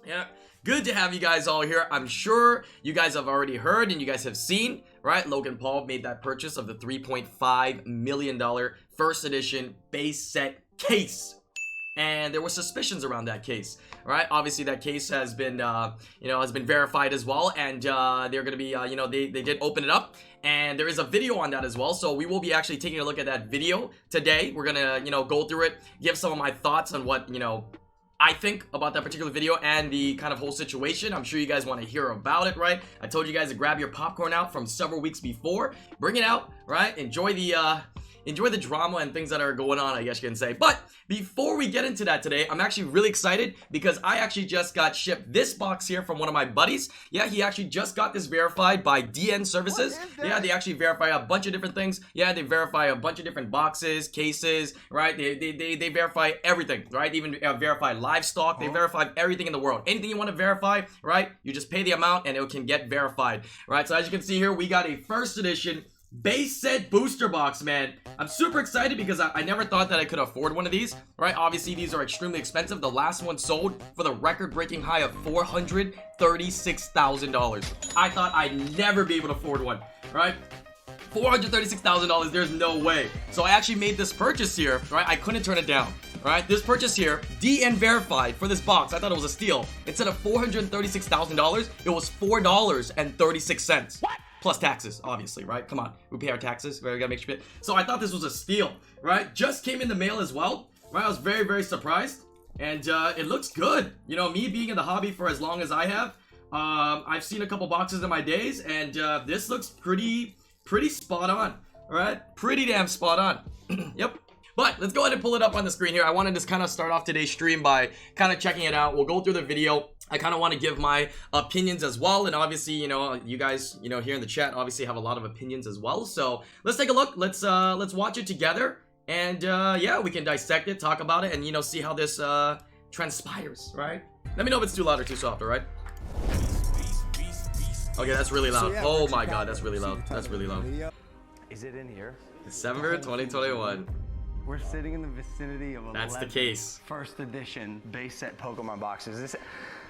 Yeah, good to have you guys all here. I'm sure you guys have already heard and you guys have seen, right? Logan Paul made that purchase of the $3.5 million first edition base set case. And there were suspicions around that case, right? Obviously, that case has been, has been verified as well. And they're going to be, they did open it up. And there is a video on that as well. So we will be actually taking a look at that video today. We're going to, go through it, give some of my thoughts on what, I think about that particular video and the kind of whole situation. I'm sure you guys want to hear about it, right? I told you guys to grab your popcorn out from several weeks before. Bring it out, right? Enjoy the drama and things that are going on, I guess you can say. But before we get into that today, I'm actually really excited because I actually just got shipped this box here from one of my buddies. Yeah, he actually just got this verified by DN Services. Yeah, they actually verify a bunch of different things. Yeah, they verify a bunch of different boxes, cases, right? They verify everything, right? Even verify livestock. They verify everything in the world. Anything you want to verify, right? You just pay the amount and it can get verified, right? So as you can see here, we got a first edition base set booster box, man. I'm super excited because I never thought that I could afford one of these, right? Obviously, these are extremely expensive. The last one sold for the record-breaking high of $436,000. I thought I'd never be able to afford one, right? $436,000, there's no way. So I actually made this purchase here, right? I couldn't turn it down, right? This purchase here, DN verified for this box. I thought it was a steal. Instead of $436,000, it was $4.36. What? Plus taxes, obviously, right? Come on, we pay our taxes, right? We gotta make sure. So I thought this was a steal, right? Just came in the mail as well, right? I was very, very surprised, and it looks good. You know, me being in the hobby for as long as I have, I've seen a couple boxes in my days, and this looks pretty spot on, right? Pretty damn spot on. Yep. But let's go ahead and pull it up on the screen here. I want to just kind of start off today's stream by kind of checking it out. We'll go through the video. I kind of want to give my opinions as well. And obviously, you guys, here in the chat obviously have a lot of opinions as well. So let's take a look. Let's watch it together. And yeah, we can dissect it, talk about it, and, see how this transpires, right? Let me know if it's too loud or too soft, all right? Okay, that's really loud. So, yeah, oh my God, that's really loud. That's really loud. Is it in here? December 2021. We're sitting in the vicinity of 11 That's the case. First edition base set Pokemon boxes.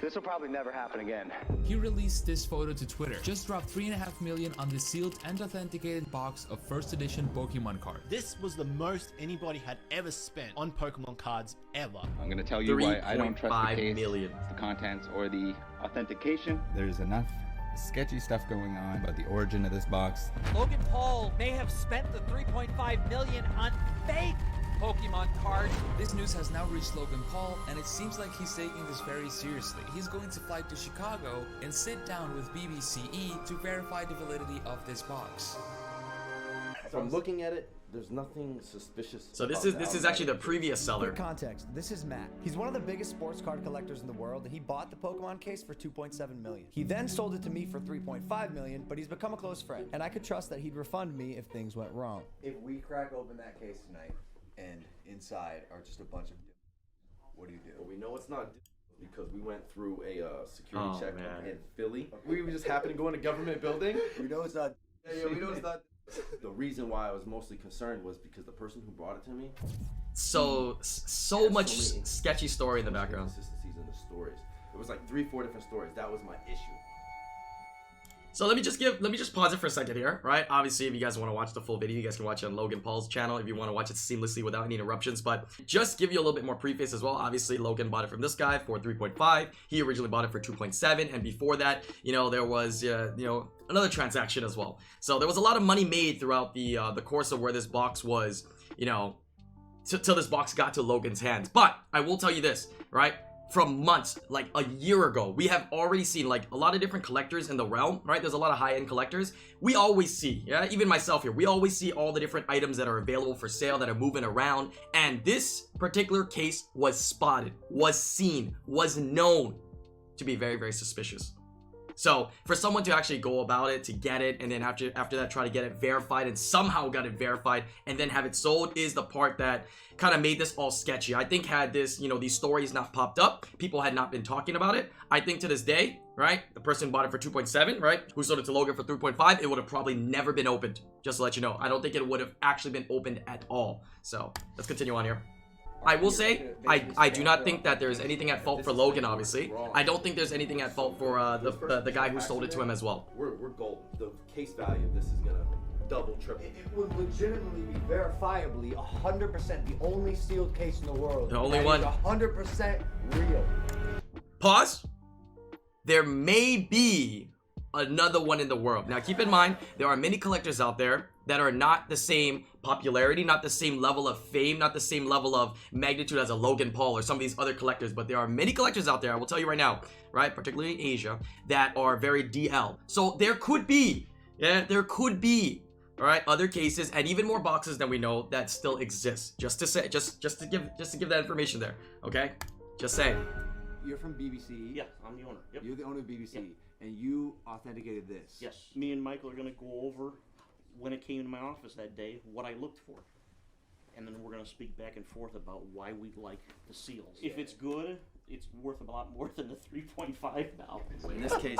This will probably never happen again. He released this photo to Twitter. Just dropped $3.5 million on the sealed and authenticated box of first edition Pokemon cards. This was the most anybody had ever spent on Pokemon cards ever. I'm gonna tell you why I don't trust the case, million. the contents, or the authentication. There's enough sketchy stuff going on about the origin of this box. Logan Paul may have spent the $3.5 million on fake Pokemon cards. This news has now reached Logan Paul, and it seems like he's taking this very seriously. He's going to fly to Chicago and sit down with BBCE to verify the validity of this box. From looking at it, there's nothing suspicious. So this is actually the previous seller. For context, this is Matt. He's one of the biggest sports card collectors in the world, and he bought the Pokemon case for $2.7 million. He then sold it to me for $3.5 million, but he's become a close friend, and I could trust that he'd refund me if things went wrong. If we crack open that case tonight, and inside are just a bunch of what do you do? Well, we know it's not because we went through a security check in Philly. Okay. We just happened to go in a government building. We know it's not. Yeah, we know it's not. The reason why I was mostly concerned was because the person who brought it to me. So much sketchy story in the background. Inconsistencies in the stories. It was like 3-4 different stories. That was my issue. So let me just pause it for a second here, right? Obviously, if you guys want to watch the full video, you guys can watch it on Logan Paul's channel if you want to watch it seamlessly without any interruptions. But just give you a little bit more preface as well. Obviously, Logan bought it from this guy for 3.5. He originally bought it for 2.7, and before that, there was another transaction as well. So there was a lot of money made throughout the course of where this box was, till this box got to Logan's hands. But I will tell you this, right? From months, like a year ago, we have already seen like a lot of different collectors in the realm, right? There's a lot of high-end collectors. We always see, yeah, even myself here, we always see all the different items that are available for sale that are moving around. And this particular case was spotted, was seen, was known to be very, very suspicious. So for someone to actually go about it, to get it, and then after that try to get it verified and somehow got it verified and then have it sold is the part that kind of made this all sketchy. I think had this, these stories not popped up, people had not been talking about it, I think to this day, right, the person bought it for 2.7, right, who sold it to Logan for 3.5, it would have probably never been opened, just to let you know. I don't think it would have actually been opened at all. So let's continue on here. I will say, I do not think that there's anything at fault for Logan, obviously. I don't think there's anything at fault for the guy who sold it to him as well. We're golden. The case value of this is gonna double, triple. It would legitimately be verifiably 100% the only sealed case in the world. The only one. 100% real. Pause. There may be another one in the world. Now keep in mind, there are many collectors out there that are not the same popularity, not the same level of fame, not the same level of magnitude as a Logan Paul or some of these other collectors, but there are many collectors out there, I will tell you right now, right, particularly in Asia, that are very DL. So there could be, there could be, all right, other cases and even more boxes than we know that still exist. Just to say, just to give that information there, okay? Just saying. You're from BBC. Yes, I'm the owner. Yep. You're the owner of BBC, yep. And you authenticated this. Yes. Me and Michael are going to go over, when it came to my office that day, what I looked for. And then we're going to speak back and forth about why we like the seals. If it's good, it's worth a lot more than the 3.5 now. In this case,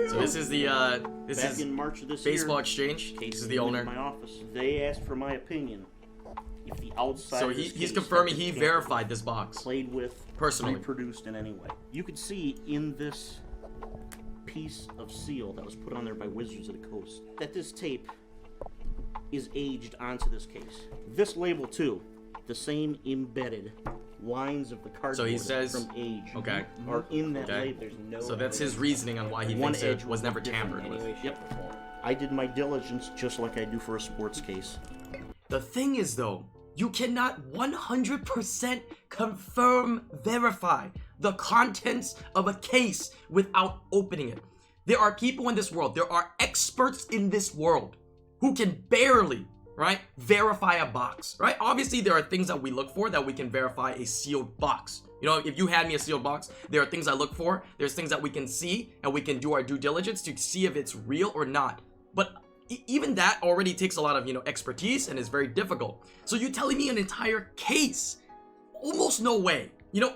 so this is the back in March of this baseball year, exchange. This is the owner. In my office, they asked for my opinion. If the outside so he's confirming he verified this box. Played with, personally, reproduced in any way. You could see in this piece of seal that was put on there by Wizards of the Coast that this tape is aged onto this case. This label too, the same embedded lines of the cardboard so he says, from age are in that okay. label. There's no so that's his reasoning on why he thinks it was never tampered with. Yep. I did my diligence just like I do for a sports case. The thing is though, you cannot 100% confirm, verify the contents of a case without opening it. There are people in this world, there are experts in this world who can barely, right, verify a box, right? Obviously, there are things that we look for that we can verify a sealed box. You know, if you had me a sealed box, there are things I look for. There's things that we can see and we can do our due diligence to see if it's real or not. But even that already takes a lot of, expertise and is very difficult. So you telling me an entire case? Almost no way.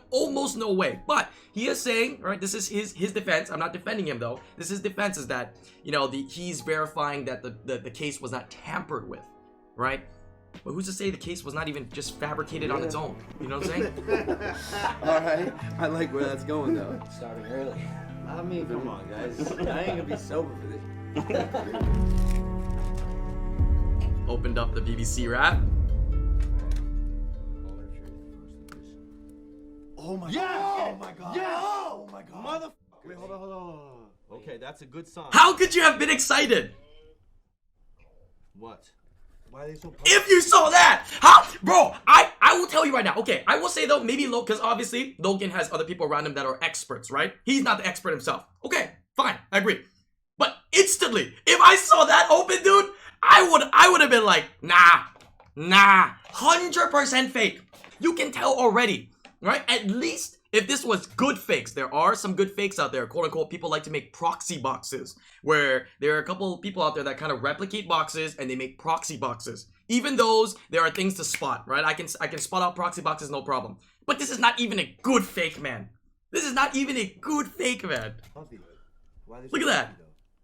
Almost no way. But he is saying, right, this is his defense. I'm not defending him though. This is defense is that, he's verifying that the case was not tampered with, right? But who's to say the case was not even just fabricated on its own? You know what I'm saying? All right. I like where that's going though. Starting early. I mean, come on, guys. I ain't gonna be sober for this. Opened up the BBC wrap. Oh my god! Oh my god! Yes! Oh my god! Mother. Wait, hold on. Okay, that's a good sign. How could you have been excited? What? Why are they so? If you saw that, how, bro? I will tell you right now. Okay, I will say though, maybe Logan, because obviously Logan has other people around him that are experts, right? He's not the expert himself. Okay, fine, I agree. But instantly, if I saw that open, dude, I would have been like, nah, 100% fake. You can tell already, right? At least if this was good fakes, there are some good fakes out there, quote unquote. People like to make proxy boxes, where there are a couple of people out there that kind of replicate boxes and they make proxy boxes. Even those, there are things to spot, right? I can spot out proxy boxes, no problem. But this is not even a good fake, man. This is not even a good fake, man. Look at that.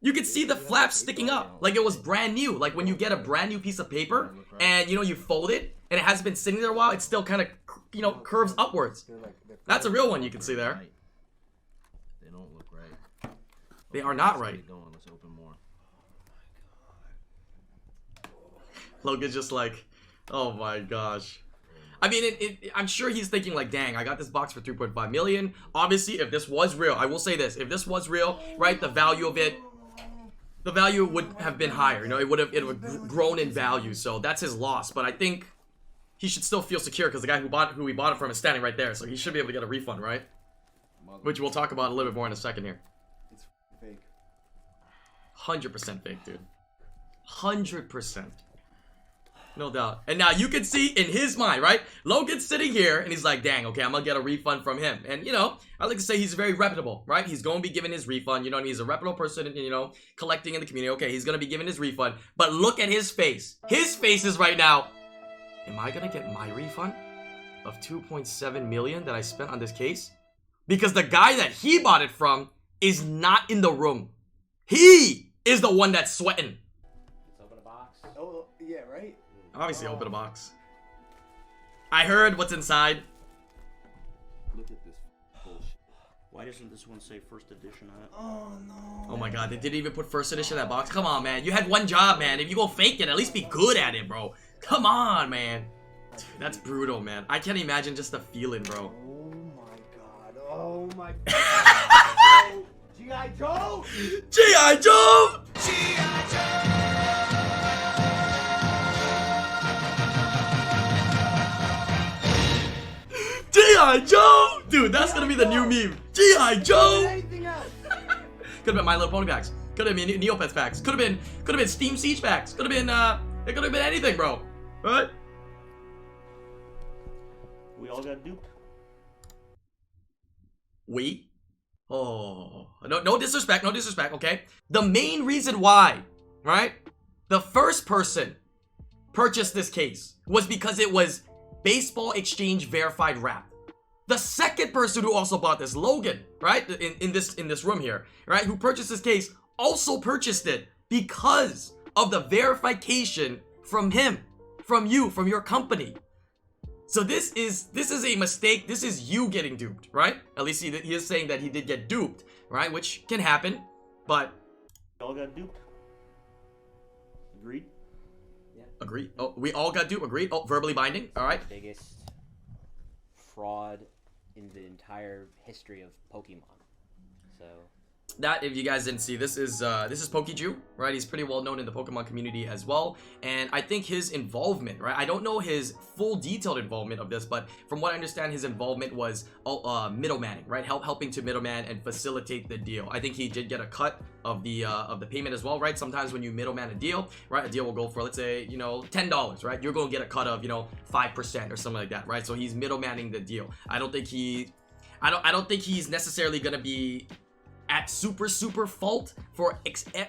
You can see the flaps sticking up like it was brand new. Like when you get a brand new piece of paper and, you fold it and it hasn't been sitting there a while, it still kind of, curves upwards. That's a real one you can see there. They don't look right. They are not right. Let's open more. Logan's just like, oh my gosh. I mean, I'm sure he's thinking like, dang, I got this box for 3.5 million. Obviously, if this was real, I will say this. If this was real, right, the value would have been higher. It would have grown in value. So that's his loss. But I think he should still feel secure because the guy who he bought it from is standing right there. So he should be able to get a refund, right? Which we'll talk about a little bit more in a second here. It's fake. 100% fake, dude. 100%. No doubt. And now you can see in his mind, right? Logan's sitting here and he's like, dang, okay, I'm gonna get a refund from him. And, I like to say he's very reputable, right? He's going to be given his refund. He's a reputable person, collecting in the community. Okay, he's gonna be given his refund. But look at his face. His face is right now, am I gonna get my refund of 2.7 million that I spent on this case? Because the guy that he bought it from is not in the room. He is the one that's sweating. Let's open a box. Oh, yeah, right? Obviously, open a box. I heard what's inside. Look at this bullshit. Why doesn't this one say first edition on it? Oh no. Oh my god, they didn't even put first edition in that box. Come on, man. You had one job, man. If you go fake it, at least be good at it, bro. Come on, man. Dude, that's brutal, man. I can't imagine just the feeling, bro. Oh my god. Oh my god. G.I. Joe! G.I. Joe! G.I. Joe! Dude, that's gonna be the new meme. G.I. Joe! Anything else? Could've been My Little Pony packs. Could've been Neopets packs. Could've been Steam Siege packs. Could've been, it could've been anything, bro. Right? We all got duped. We? Oh, no disrespect, no disrespect, okay? The main reason why, right? The first person purchased this case was because it was Baseball Exchange verified wrap. The second person who also bought this, Logan, right? In this room here, right? Who purchased this case also purchased it because of the verification from him, from you, from your company. So this is a mistake. This is you getting duped, right? At least he is saying that he did get duped, right? Which can happen, but We all got duped. Agreed? agreed. Oh, we all got duped. Agreed. Oh, verbally binding. All right. Biggest fraud in the entire history of Pokemon. So That, if you guys didn't see, this is PokeJew, right? He's pretty well known in the Pokemon community as well, and I think his involvement, right? I don't know his full detailed involvement of this, but from what I understand, his involvement was middlemaning, right? Helping to middleman and facilitate the deal. I think he did get a cut of the payment as well, right? Sometimes when you middleman a deal, right? A deal will go for, let's say, you know, $10, right? You're gonna get a cut of, you know, 5% or something like that, right? So he's middlemaning the deal. I don't think he's necessarily gonna be at super fault for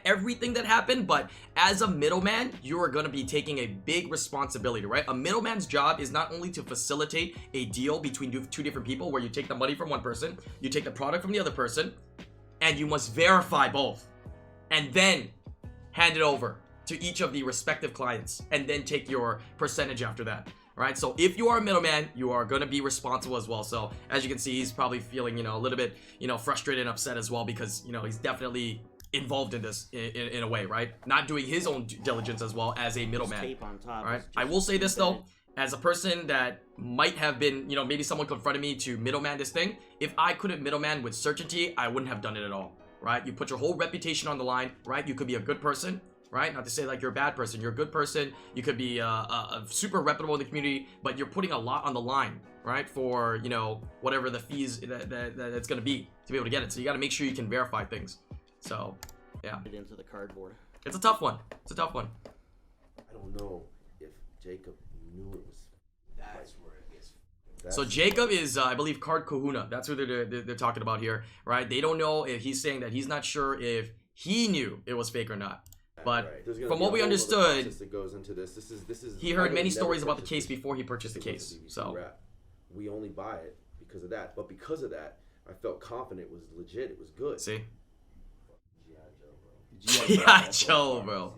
everything that happened, but as a middleman, you are going to be taking a big responsibility, right? A middleman's job is not only to facilitate a deal between two different people where you take the money from one person, you take the product from the other person, and you must verify both and then hand it over to each of the respective clients and then take your percentage after that. Right, so if you are a middleman, you are going to be responsible as well. So as you can see, he's probably feeling, you know, a little bit, you know, frustrated and upset as well, because, you know, he's definitely involved in this in a way, right? Not doing his own due diligence as well as a middleman. Tape on top. All right, I will say this though, as a person that might have been, you know, maybe someone confronted me to middleman this thing. If I couldn't middleman with certainty, I wouldn't have done it at all. Right, you put your whole reputation on the line. Right, you could be a good person. Right, not to say like you're a bad person, you're a good person, you could be a super reputable in the community, but you're putting a lot on the line, right, for, you know, whatever the fees that it's gonna be to be able to get it. So you got to make sure you can verify things. So yeah, Into the cardboard. it's a tough one. It's a tough one. I don't know if Jacob knew it was. That's where it gets. So Jacob is, I believe, Card Kahuna. That's who they're talking about here, right? They don't know if he's saying that he's not sure if he knew it was fake or not. But right. from what we understood, that goes into this is he heard many stories about the case before he purchased the case. So we only buy it because of that. But because of that, I felt confident it was legit. It was good. See? G.I. Joe, bro.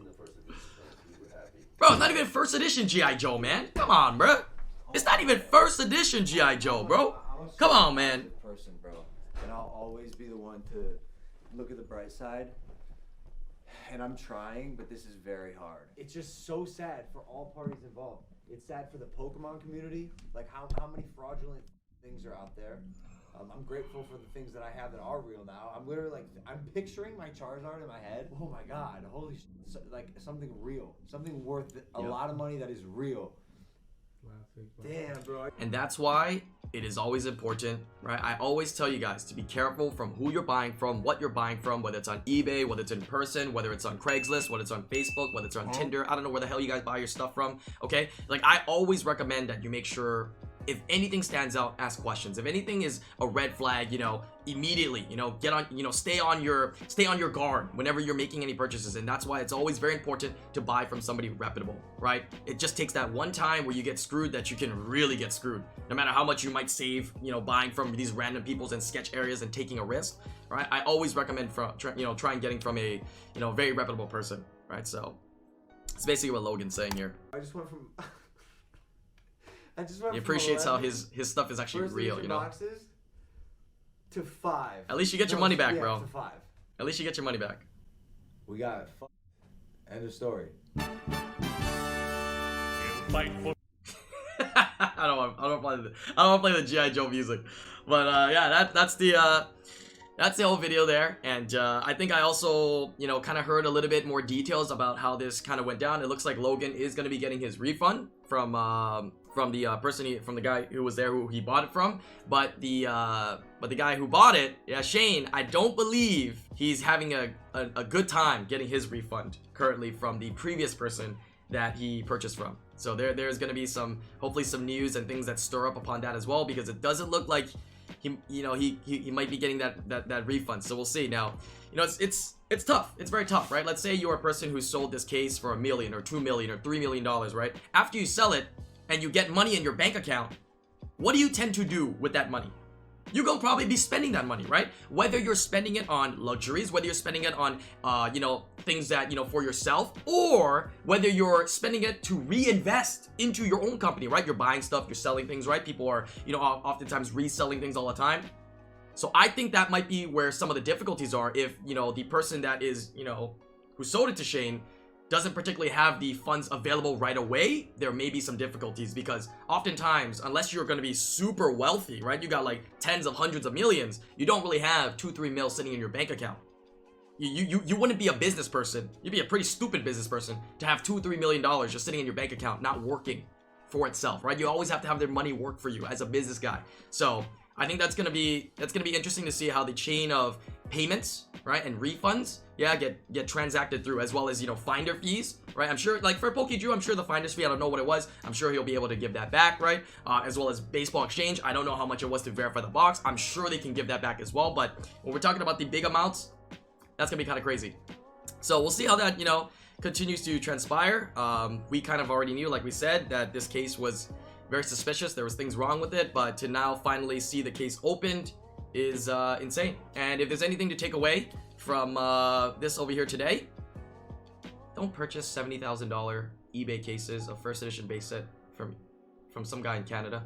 Bro, it's not even first edition G.I. Joe, man. Come on, bro. It's not even first edition G.I. Joe, bro. Come on, man. Person, bro. And I'll always be the one to look at the bright side. And I'm trying, but this is very hard. It's just so sad for all parties involved. It's sad for the Pokemon community, like how many fraudulent things are out there. I'm grateful for the things that I have that are real now. I'm literally like, I'm picturing my Charizard in my head. Oh my god, holy like something real. Something worth a lot of money that is real. Damn, bro. And that's why it is always important, right? I always tell you guys to be careful from who you're buying from, what you're buying from, whether it's on eBay, whether it's in person, whether it's on Craigslist, whether it's on Facebook, whether it's on Tinder. I don't know where the hell you guys buy your stuff from, okay? Like, I always recommend that you make sure, if anything stands out, ask questions. If anything is a red flag, you know, immediately, you know, get on, you know, stay on your guard whenever you're making any purchases. And that's why it's always very important to buy from somebody reputable, right? It just takes that one time where you get screwed that you can really get screwed. No matter how much you might save, you know, buying from these random peoples and sketch areas and taking a risk, right? I always recommend try and getting from a, you know, very reputable person, right? So it's basically what Logan's saying here. I just went from I just went He from appreciates how 11 his stuff is actually first real, edition you know. boxes to 5. At least you get your money back, yeah, bro. To 5. At least you get your money back. We got end of story. I don't want to play the G.I. Joe music, but yeah, that's the whole video there. And I think I also, you know, kind of heard a little bit more details about how this kind of went down. It looks like Logan is going to be getting his refund from the guy who was there, who he bought it from. But the guy who bought it, yeah, Shane, I don't believe he's having a good time getting his refund currently from the previous person that he purchased from. So there's going to be hopefully some news and things that stir up upon that as well, because it doesn't look like he might be getting that refund. So we'll see. Now, you know, it's tough. It's very tough, right? Let's say you're a person who sold this case for $1 million or $2 million or $3 million, right? After you sell it and you get money in your bank account, what do you tend to do with that money? You're gonna probably be spending that money, right? Whether you're spending it on luxuries, whether you're spending it on, you know, things that, you know, for yourself, or whether you're spending it to reinvest into your own company, right? You're buying stuff, you're selling things, right? People are, you know, oftentimes reselling things all the time. So I think that might be where some of the difficulties are if, you know, the person that is, you know, who sold it to Shane doesn't particularly have the funds available right away. There may be some difficulties, because oftentimes, unless you're going to be super wealthy, right, you got like tens of hundreds of millions, you don't really have 2-3 mil sitting in your bank account. You wouldn't be a business person. You'd be a pretty stupid business person to have $2-3 million just sitting in your bank account, not working for itself, right? You always have to have their money work for you as a business guy. So I think that's gonna be interesting to see how the chain of payments, right, and refunds, yeah, get transacted through, as well as, you know, finder fees, right? I'm sure, like for PokeDrew, I'm sure the finder's fee, I don't know what it was. I'm sure he'll be able to give that back, right? As well as Baseball Exchange. I don't know how much it was to verify the box. I'm sure they can give that back as well. But when we're talking about the big amounts, that's gonna be kind of crazy. So we'll see how that, you know, continues to transpire. We kind of already knew, like we said, that this case was very suspicious. There was things wrong with it, but to now finally see the case opened is insane. And if there's anything to take away from this over here today, don't purchase $70,000 eBay cases of first edition base set from some guy in Canada.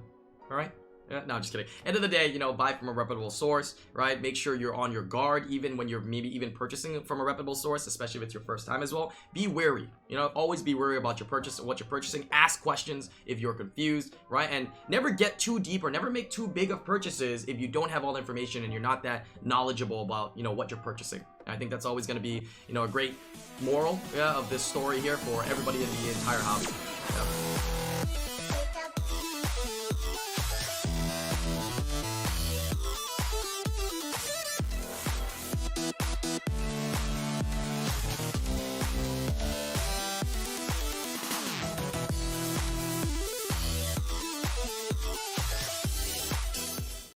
All right? No, I'm just kidding. End of the day, you know, buy from a reputable source, right? Make sure you're on your guard, even when you're maybe even purchasing from a reputable source, especially if it's your first time as well. Be wary, you know, always be wary about your purchase and what you're purchasing. Ask questions if you're confused, right? And never get too deep or never make too big of purchases if you don't have all the information and you're not that knowledgeable about, you know, what you're purchasing. And I think that's always going to be, you know, a great moral, yeah, of this story here for everybody in the entire hobby. Yeah.